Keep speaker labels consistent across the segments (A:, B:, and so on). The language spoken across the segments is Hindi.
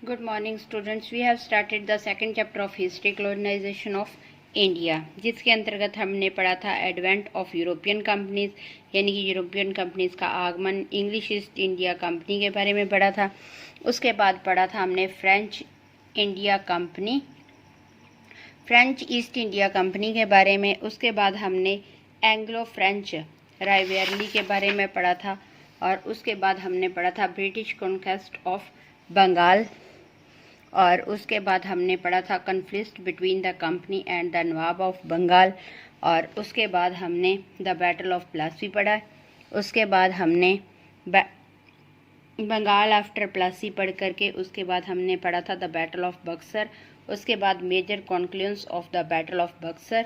A: Good morning students. We have started the second chapter of history colonization of India, जिसके अंतर्गत हमने पढ़ा था एडवेंट ऑफ यूरोपियन कंपनीज, यानी कि यूरोपियन कंपनीज का आगमन, इंग्लिश ईस्ट इंडिया कंपनी के बारे में पढ़ा था। उसके बाद पढ़ा था हमने फ्रेंच ईस्ट इंडिया कंपनी के बारे में। उसके बाद हमने एंग्लो फ्रेंच राइवलरी के बारे में पढ़ा था, और उसके बाद हमने पढ़ा था ब्रिटिश कॉन्क्वेस्ट ऑफ बंगाल, और उसके बाद हमने पढ़ा था conflict between the company and the Nawab of Bengal, और उसके बाद हमने द बैटल ऑफ प्लासी पढ़ा। उसके बाद हमने बंगाल आफ्टर प्लासी पढ़ करके उसके बाद हमने पढ़ा था द बैटल ऑफ बक्सर। उसके बाद major conclusions of the battle of Buxar.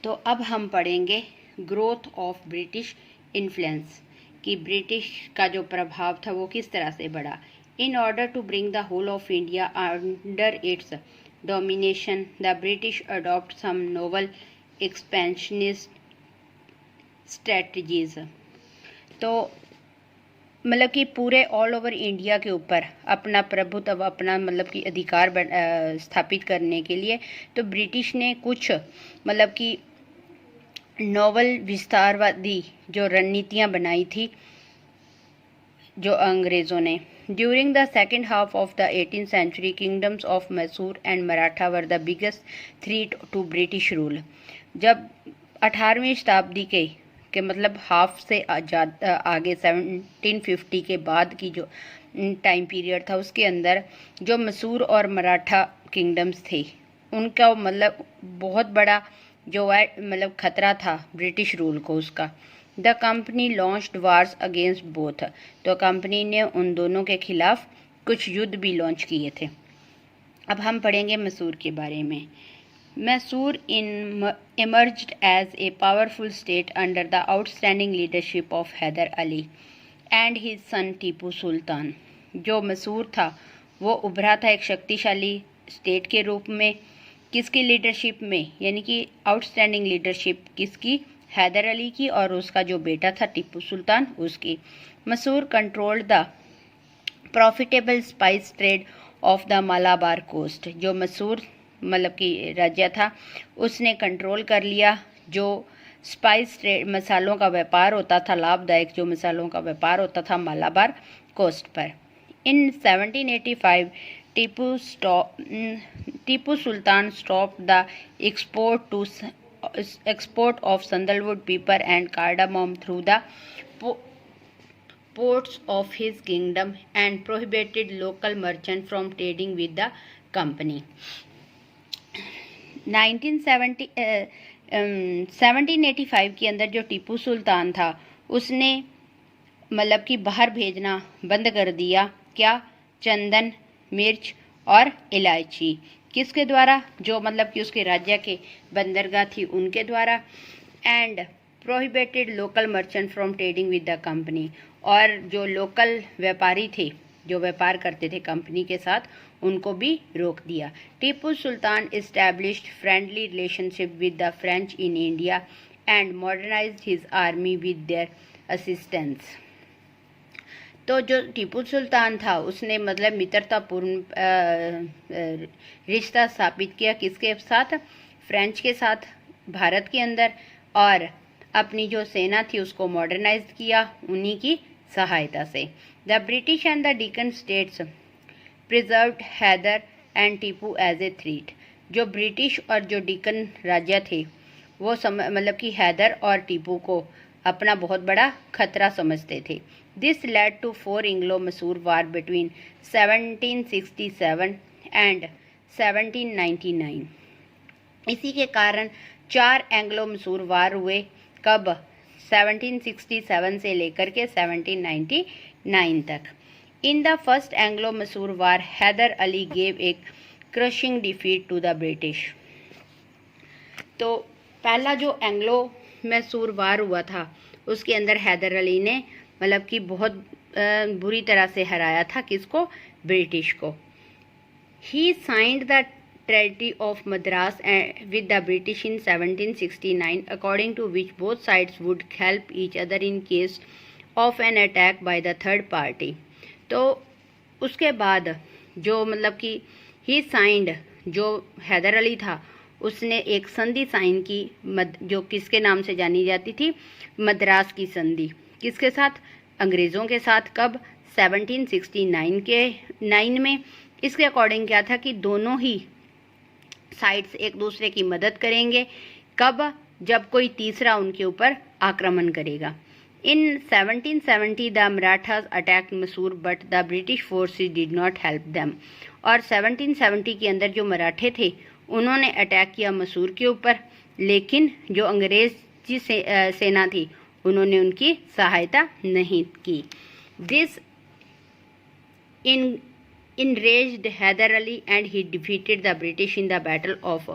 A: तो अब हम पढ़ेंगे ग्रोथ ऑफ ब्रिटिश इन्फ्लुएंस, कि ब्रिटिश का जो प्रभाव था वो किस तरह से बढ़ा। In order to bring the whole of India under its domination, the British adopt some novel expansionist strategies. तो मतलब कि पूरे ऑल ओवर इंडिया के ऊपर अपना प्रभुत्व, अपना मतलब कि अधिकार स्थापित करने के लिए तो ब्रिटिश ने कुछ मतलब कि नोवल विस्तारवादी जो रणनीतियाँ बनाई थी जो अंग्रेज़ों ने। During the second half of the 18th century, kingdoms of Mysore and Maratha were the biggest threat to British rule. जब 18वीं शताब्दी के मतलब हाफ से आगे 1750 के बाद की जो टाइम पीरियड था, उसके अंदर जो मैसूर और मराठा किंगडम्स थे उनका मतलब बहुत बड़ा जो है मतलब खतरा था ब्रिटिश रूल को उसका। The company launched wars against both, तो कंपनी ने उन दोनों के खिलाफ कुछ युद्ध भी लॉन्च किए थे। अब हम पढ़ेंगे मैसूर के बारे में। Mysore emerged as a powerful state under the outstanding leadership of Haider Ali and his son Tipu Sultan. जो मैसूर था वो उभरा था एक शक्तिशाली स्टेट के रूप में, किसकी लीडरशिप में, यानी कि आउटस्टैंडिंग लीडरशिप किसकी, हैदर अली की, और उसका जो बेटा था टीपू सुल्तान उसकी। Mysore controlled the profitable spice trade of the Malabar coast. जो मैसूर मतलब कि राज्य था उसने कंट्रोल कर लिया जो स्पाइस ट्रेड, मसालों का व्यापार होता था, लाभदायक जो मसालों का व्यापार होता था मालाबार कोस्ट पर। In 1785 Tipu Sultan stop the export of sandalwood, pepper and cardamom through the ports of his kingdom and prohibited local merchants from trading with the company. 1785 के अंदर जो टीपू सुल्तान था उसने मतलब कि बाहर भेजना बंद कर दिया, क्या, चंदन, मिर्च और इलायची, किसके द्वारा, जो मतलब कि उसके राज्य के बंदरगाह थी उनके द्वारा। And prohibited local merchant from trading with the company, और जो लोकल व्यापारी थे जो व्यापार करते थे कंपनी के साथ उनको भी रोक दिया। Tipu Sultan established friendly relationship with the French in India and modernised his army with their assistance. तो जो टीपू सुल्तान था उसने मतलब मित्रतापूर्ण रिश्ता स्थापित किया किसके साथ, फ्रेंच के साथ भारत के अंदर, और अपनी जो सेना थी उसको मॉडर्नाइज किया उन्हीं की सहायता से। The British and the Deccan states preserved Haider and Tipu as a threat. जो ब्रिटिश और जो डिकन राज्य थे वो मतलब कि हैदर और टीपू को अपना बहुत बड़ा खतरा समझते थे। This led to 4 Anglo Mysore war between 1767 and 1799। इसी के कारण 4 एंग्लो मैसूर वार हुए, कब, 1767 से लेकर के 1799 तक। In the first Anglo Mysore war Haider Ali gave एक crushing defeat to the British. तो पहला जो एंग्लो मैसूर वार हुआ था उसके अंदर हैदर अली ने मतलब कि बहुत बुरी तरह से हराया था किसको, ब्रिटिश को। He signed the treaty of Madras with the British in 1769 according to which both sides would help each other in case of an attack by the third party. तो उसके बाद जो मतलब कि ही साइंड, जो हैदर अली था उसने एक संधि साइन की, जो किसके नाम से जानी जाती थी, मद्रास की संधि। किसके साथ? अंग्रेज़ों के साथ। कब? 1769 में। इसके अकॉर्डिंग क्या था कि दोनों ही साइड्स एक दूसरे की मदद करेंगे। कब? जब कोई तीसरा उनके ऊपर आक्रमण करेगा। इन 1770 the Marathas attacked Mysore but the British forces did not help them. और 1770 के अंदर जो मराठे थे उन्होंने अटैक किया मैसूर के ऊपर, लेकिन जो अंग्रेजी सेना थी उन्होंने उनकी सहायता नहीं की। This enraged Hyder Ali and he defeated the British in the battle of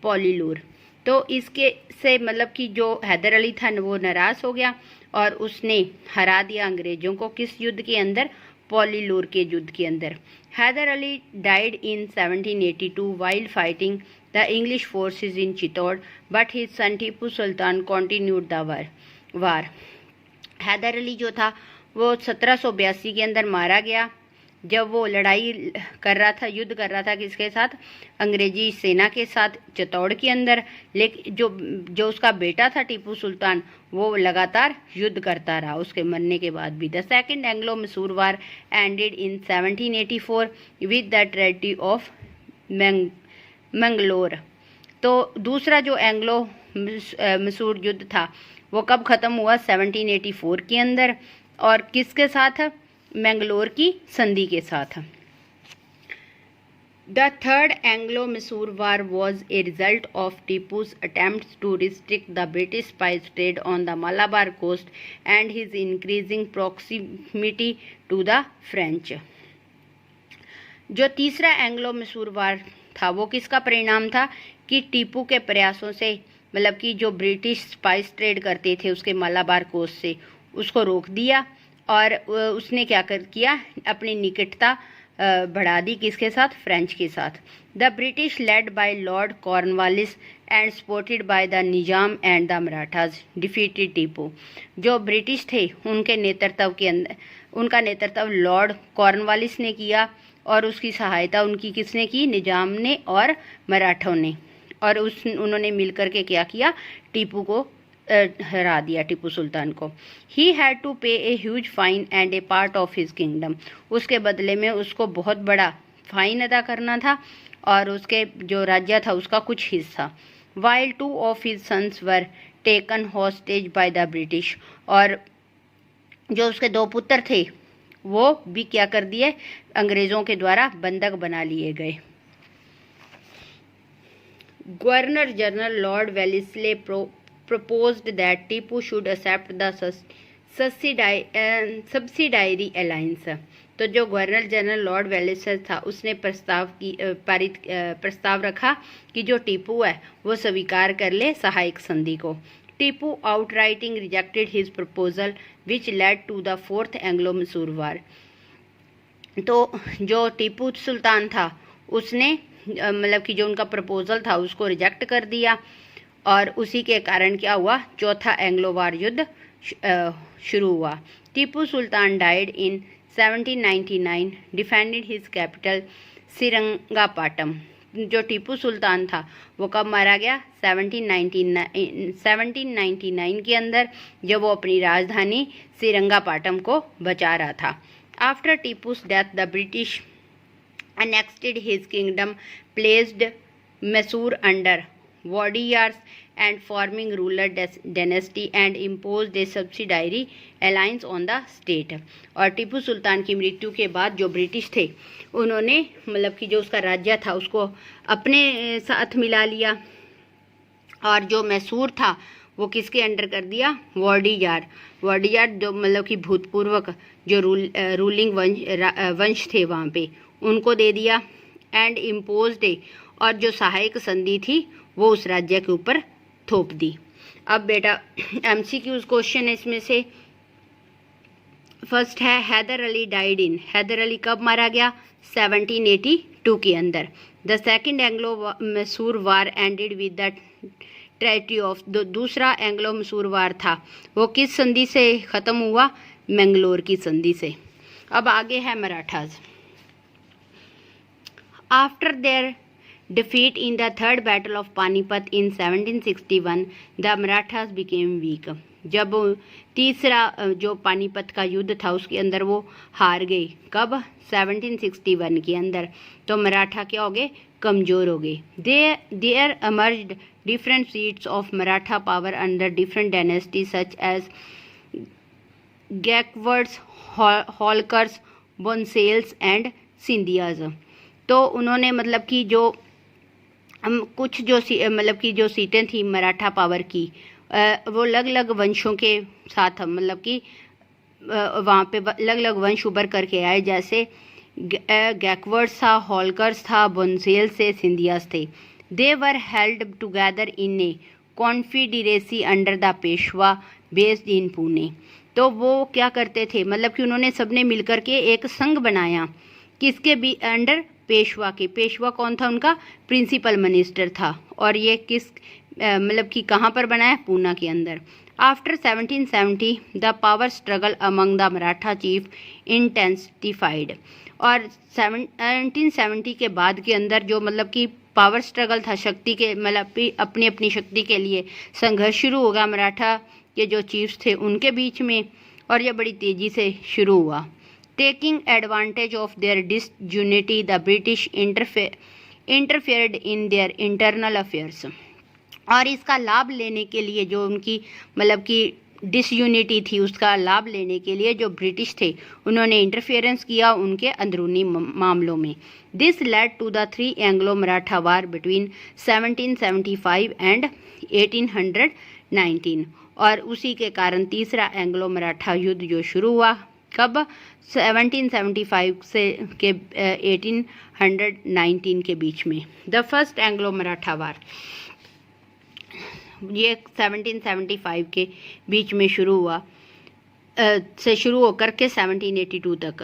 A: Pollilur. तो इसके से मतलब कि जो हैदर अली था वो नाराज़ हो गया और उसने हरा दिया अंग्रेज़ों को। किस युद्ध के अंदर? पोलीलूर के युद्ध के अंदर। Haider Ali died in 1782 while fighting the English forces in Chittoor, but his son Tipu Sultan continued the war. Haider Ali जो था वो 1782 के अंदर मारा गया जब वो लड़ाई कर रहा था, युद्ध कर रहा था किसके साथ? अंग्रेजी सेना के साथ चित्तौड़ के अंदर। लेकिन जो उसका बेटा था टीपू सुल्तान वो लगातार युद्ध करता रहा उसके मरने के बाद भी। The second Anglo Mysore war ended in 1784 with the treaty of Mangalore. तो दूसरा जो एंग्लो मैसूर युद्ध था वो कब ख़त्म हुआ? 1784 के अंदर। और किसके साथ? मैंगलोर की संधि के साथ। The third Anglo Mysore war was a result of Tipu's attempts to restrict the British spice trade on the Malabar coast and his increasing proximity to the French। जो तीसरा एंग्लो मैसूर वार था वो किसका परिणाम था? कि टीपू के प्रयासों से मतलब कि जो ब्रिटिश स्पाइस ट्रेड करते थे उसके मालाबार कोस्ट से उसको रोक दिया और उसने क्या किया? अपनी निकटता बढ़ा दी। किसके साथ? फ्रेंच के साथ। The British led by Lord Cornwallis and supported by the Nizam and the Marathas defeated Tipu. जो ब्रिटिश थे उनके नेतृत्व के अंदर, उनका नेतृत्व लॉर्ड कॉर्नवालिस ने किया और उसकी सहायता उनकी किसने की? निजाम ने और मराठों ने। और उन्होंने मिलकर के क्या किया? टीपू को हरा दिया, टीपू सुल्तान को। ही हैड टू पे a huge fine and A part of his kingdom. उसके बदले में उसको बहुत बड़ा फाइन अदा करना था और उसके जो राज्य था उसका कुछ हिस्सा। While 2 of his sons were taken hostage by the British. और जो उसके 2 पुत्र थे वो भी क्या कर दिए? अंग्रेज़ों के द्वारा बंधक बना लिए गए। Governor general Lord Wellesley proposed that Tipu should accept the subsidiary alliance। तो जो गवर्नर जनरल लॉर्ड वेलेस्ले था उसने प्रस्ताव रखा कि जो टीपू है वो स्वीकार कर ले सहायक संधि को। Tipu outrightly rejected his proposal which led to the 4th Anglo Mysore war. तो जो टीपू सुल्तान था उसने मतलब कि जो उनका प्रपोजल था उसको रिजेक्ट कर दिया और उसी के कारण क्या हुआ? 4था एंग्लो वार युद्ध शुरू हुआ। Tipu Sultan died in 1799 defended his capital Srirangapattam. जो टीपू सुल्तान था वो कब मारा गया? 1799 के अंदर, जब वो अपनी राजधानी श्रीरंगापट्टम को बचा रहा था। After Tipu's death the British annexed his kingdom, placed Mysore under Wadiyars and forming ruler dynasty and imposed a subsidiary alliance on the state। और टीपू सुल्तान की मृत्यु के बाद जो ब्रिटिश थे उन्होंने मतलब कि जो उसका राज्य था उसको अपने साथ मिला लिया और जो मैसूर था वो किसके अंडर कर दिया? वाडियार जो मतलब कि भूतपूर्वक जो रूलिंग वंश थे वहाँ पे उनको दे दिया। एंड इम्पोज डे, और जो सहायक संधि थी वो उस राज्य के ऊपर थोप दी। अब बेटा MCQ क्वेश्चन है इसमें से। फर्स्ट है हैदर अली डाइड इन। हैदर अली कब मारा गया? 1782 के अंदर। The second Anglo Mysore war ended with the treaty of. दूसरा एंग्लो मैसूर वार था वो किस संधि से ख़त्म हुआ? मैंगलोर की संधि से। अब आगे है Marathas. After their defeat in the third battle of Panipat in 1761, the Marathas became weak. जब तीसरा जो पानीपत का युद्ध था उसके अंदर वो हार गए, कब? 1761 के अंदर। तो मराठा क्या हो गए? कमज़ोर हो गए। There emerged different seats of Maratha power under different dynasties such as Gaekwads, Holkars, Bonsales and Scindias। तो उन्होंने मतलब कि जो कुछ जो मतलब कि जो सीटें थी मराठा पावर की, वो अलग अलग वंशों के साथ मतलब कि वहाँ पे अलग अलग वंश उभर करके आए, जैसे गैकवर्ड्स था, होलकर्स था, बोंसेल से सिंधियास थे। They were held together in a confederacy under the Peshwa based in Pune. तो वो क्या करते थे, मतलब कि उन्होंने सबने मिलकर के एक संघ बनाया, किसके भी अंडर? पेशवा के। पेशवा कौन था? उनका प्रिंसिपल मिनिस्टर था। और ये किस मतलब कि कहाँ पर बनाया? पूना के अंदर। After 1770 the power struggle among the Maratha chief intensified. और 1770 के बाद के अंदर जो मतलब कि पावर स्ट्रगल था, शक्ति के मतलब अपनी अपनी शक्ति के लिए संघर्ष शुरू होगा मराठा के जो चीफ्स थे उनके बीच में, और ये बड़ी तेज़ी से शुरू हुआ। Taking advantage of their disunity, the British interfered in their internal affairs। और इसका लाभ लेने के लिए, जो उनकी मतलब कि डिसयूनिटी थी उसका लाभ लेने के लिए जो ब्रिटिश थे उन्होंने इंटरफेरेंस किया उनके अंदरूनी मामलों में। This led to the 3 Anglo Maratha war between 1775 and 1819। और उसी के कारण तीसरा एंग्लो मराठा युद्ध जो शुरू हुआ, कब? 1775 से के 1819 के बीच में। द फर्स्ट एंग्लो मराठा वार, ये 1775 के बीच में शुरू हुआ से शुरू होकर के 1782 तक।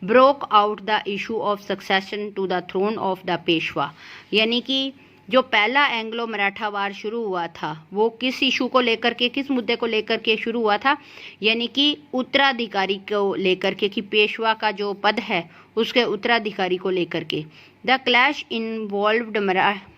A: Broke out the issue of succession to the throne of the Peshwa. यानी कि जो पहला एंग्लो मराठा वार शुरू हुआ था वो किस इशू को लेकर के, किस मुद्दे को लेकर के शुरू हुआ था? यानी कि उत्तराधिकारी को लेकर के, कि पेशवा का जो पद है उसके उत्तराधिकारी को लेकर के। The clash involved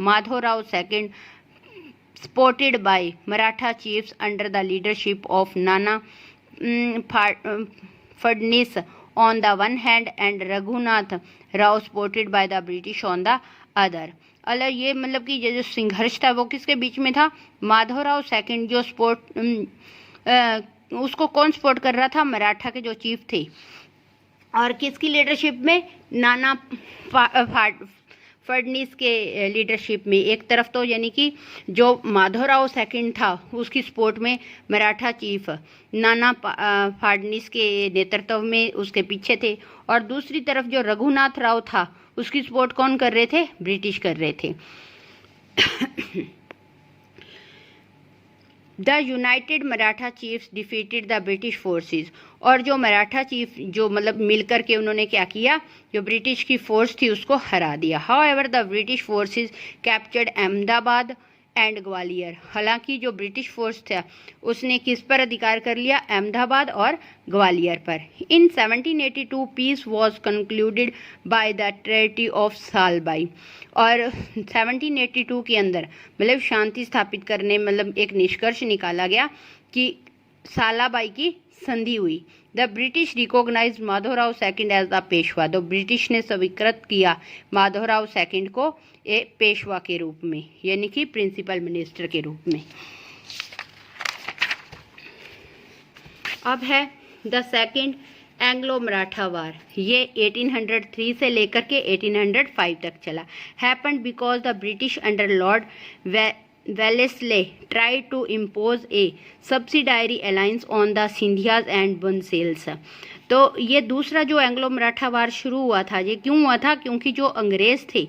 A: Madhavrao second supported by Maratha chiefs under the leadership of Nana Phadnavis on the one hand and Raghunath Rao supported by the British on the other. अलग ये मतलब कि ये जो संघर्ष था वो किसके बीच में था? माधवराव सेकंड जो उसको कौन सपोर्ट कर रहा था? मराठा के जो चीफ थे। और किसकी लीडरशिप में? नाना फडनीस के लीडरशिप में। एक तरफ तो यानी कि जो माधवराव सेकंड था उसकी सपोर्ट में मराठा चीफ नाना फडनीस के नेतृत्व में उसके पीछे थे, और दूसरी तरफ जो रघुनाथ राव था उसकी सपोर्ट कौन कर रहे थे? ब्रिटिश कर रहे थे। The United Maratha chiefs defeated the British forces. और जो मराठा चीफ जो मतलब मिलकर के उन्होंने क्या किया? जो ब्रिटिश की फोर्स थी उसको हरा दिया। However the British forces captured Ahmedabad and Gwalior. हालांकि जो ब्रिटिश फोर्स था उसने किस पर अधिकार कर लिया? अहमदाबाद और ग्वालियर पर। In 1782 peace was concluded by the treaty of Salbai. और 1782 के अंदर मतलब शांति स्थापित करने मतलब एक निष्कर्ष निकाला गया कि सालाबाई की संधि हुई। The British recognize Madhavrao second as the Peshwa. तो ब्रिटिश ने स्वीकृत किया माधवराव सेकंड को एक पेशवा के रूप में, यानी कि प्रिंसिपल मिनिस्टर के रूप में। अब है द सेकंड एंग्लो मराठा वार। ये 1803 से लेकर के 1805 तक चला। Happened because the British under Lord Wellesley tried to impose a subsidiary alliance on the Scindias and Bonsales। तो ये दूसरा जो एंग्लो मराठा वार शुरू हुआ था, ये क्यों हुआ था? क्योंकि जो अंग्रेज थे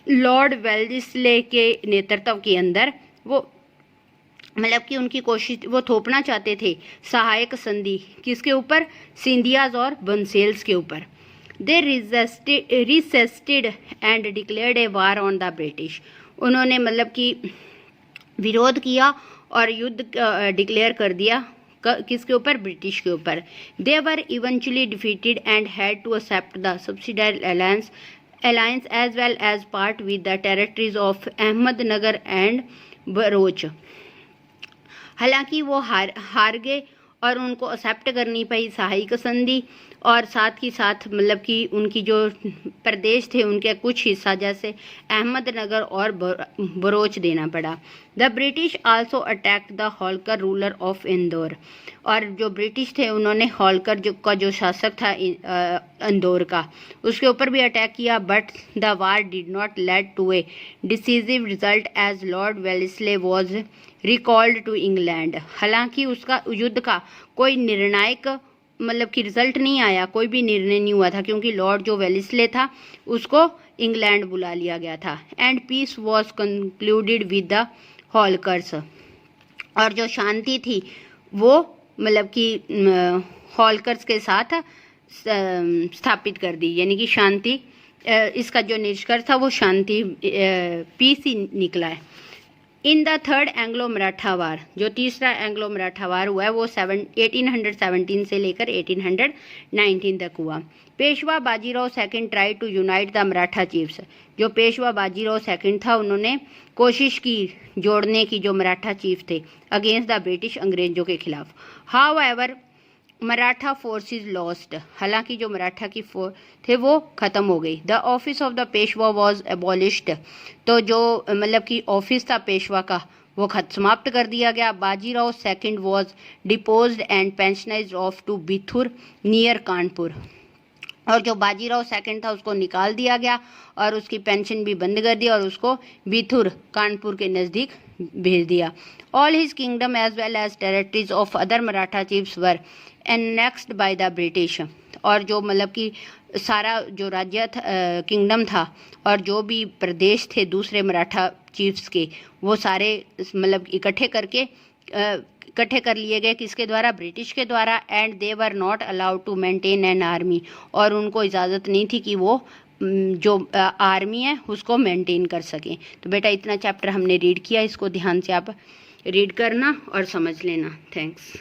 A: लॉर्ड वेलेस्ले के नेतृत्व के अंदर वो मतलब कि उनकी कोशिश वो थोपना चाहते थे सहायक संधि किसके ऊपर? सिंधियाज और बंसेल्स के ऊपर। दे resisted and declared A war on the British. उन्होंने मतलब कि विरोध किया और युद्ध डिक्लेयर कर दिया किसके ऊपर? ब्रिटिश के ऊपर। They were eventually defeated and had to accept the subsidiary alliance alliance as well as part with the territories of Ahmednagar and Bharuch. हालांकि वो हार गए और उनको एक्सेप्ट करनी पड़ी सहायक संधि, और साथ ही साथ मतलब कि उनकी जो प्रदेश थे उनके कुछ हिस्सा जैसे अहमदनगर और बरोच देना पड़ा। The British also attacked the Holkar ruler of Indore, और जो ब्रिटिश थे उन्होंने होलकर जो शासक था इंदौर का, उसके ऊपर भी अटैक किया। But the war did not lead to a decisive result as lord Wellesley was recalled to England. हालांकि उसका युद्ध का कोई निर्णायक मतलब कि रिजल्ट नहीं आया, कोई भी निर्णय नहीं हुआ था, क्योंकि लॉर्ड जो वेल्लेस्ले था उसको इंग्लैंड बुला लिया गया था। And peace was concluded with the Holkars, और जो शांति थी वो मतलब कि हॉलकर्स के साथ स्थापित कर दी, यानी कि शांति, इसका जो निष्कर्ष था वो शांति पीस ही निकला है। In the third Anglo Maratha war, जो तीसरा एंग्लो मराठा वार हुआ है वो 1817 से लेकर 1819 तक हुआ। Peshwa Bajirao second try to unite the Maratha chiefs, जो पेशवा बाजीराव सेकंड था उन्होंने कोशिश की जोड़ने की जो मराठा चीफ थे अगेंस्ट द ब्रिटिश, अंग्रेजों के खिलाफ। हाउएवर मराठा फोर्सेस लॉस्ट, हालांकि जो मराठा की फोर्स थे वो ख़त्म हो गई। The office of the Peshwa was abolished, तो जो मतलब कि ऑफिस था पेशवा का वो समाप्त कर दिया गया। Bajirao second was deposed and pensioned off to Bithoor near Kanpur, और जो बाजीराव सेकंड था उसको निकाल दिया गया और उसकी पेंशन भी बंद कर दी और उसको बिथुर कानपुर के नज़दीक भेज दिया। All his kingdom as well as territories of other Maratha chiefs were annexed by the British, और जो मतलब कि सारा जो राज्य किंगडम था और जो भी प्रदेश थे दूसरे मराठा चीफ्स के, वो सारे मतलब इकट्ठे कर लिए गए, किसके द्वारा? ब्रिटिश के द्वारा। And they were not allowed to maintain an army, और उनको इजाज़त नहीं थी कि वो जो आर्मी है उसको मेंटेन कर सकें। तो बेटा इतना चैप्टर हमने रीड किया, इसको ध्यान से आप रीड करना और समझ लेना। थैंक्स।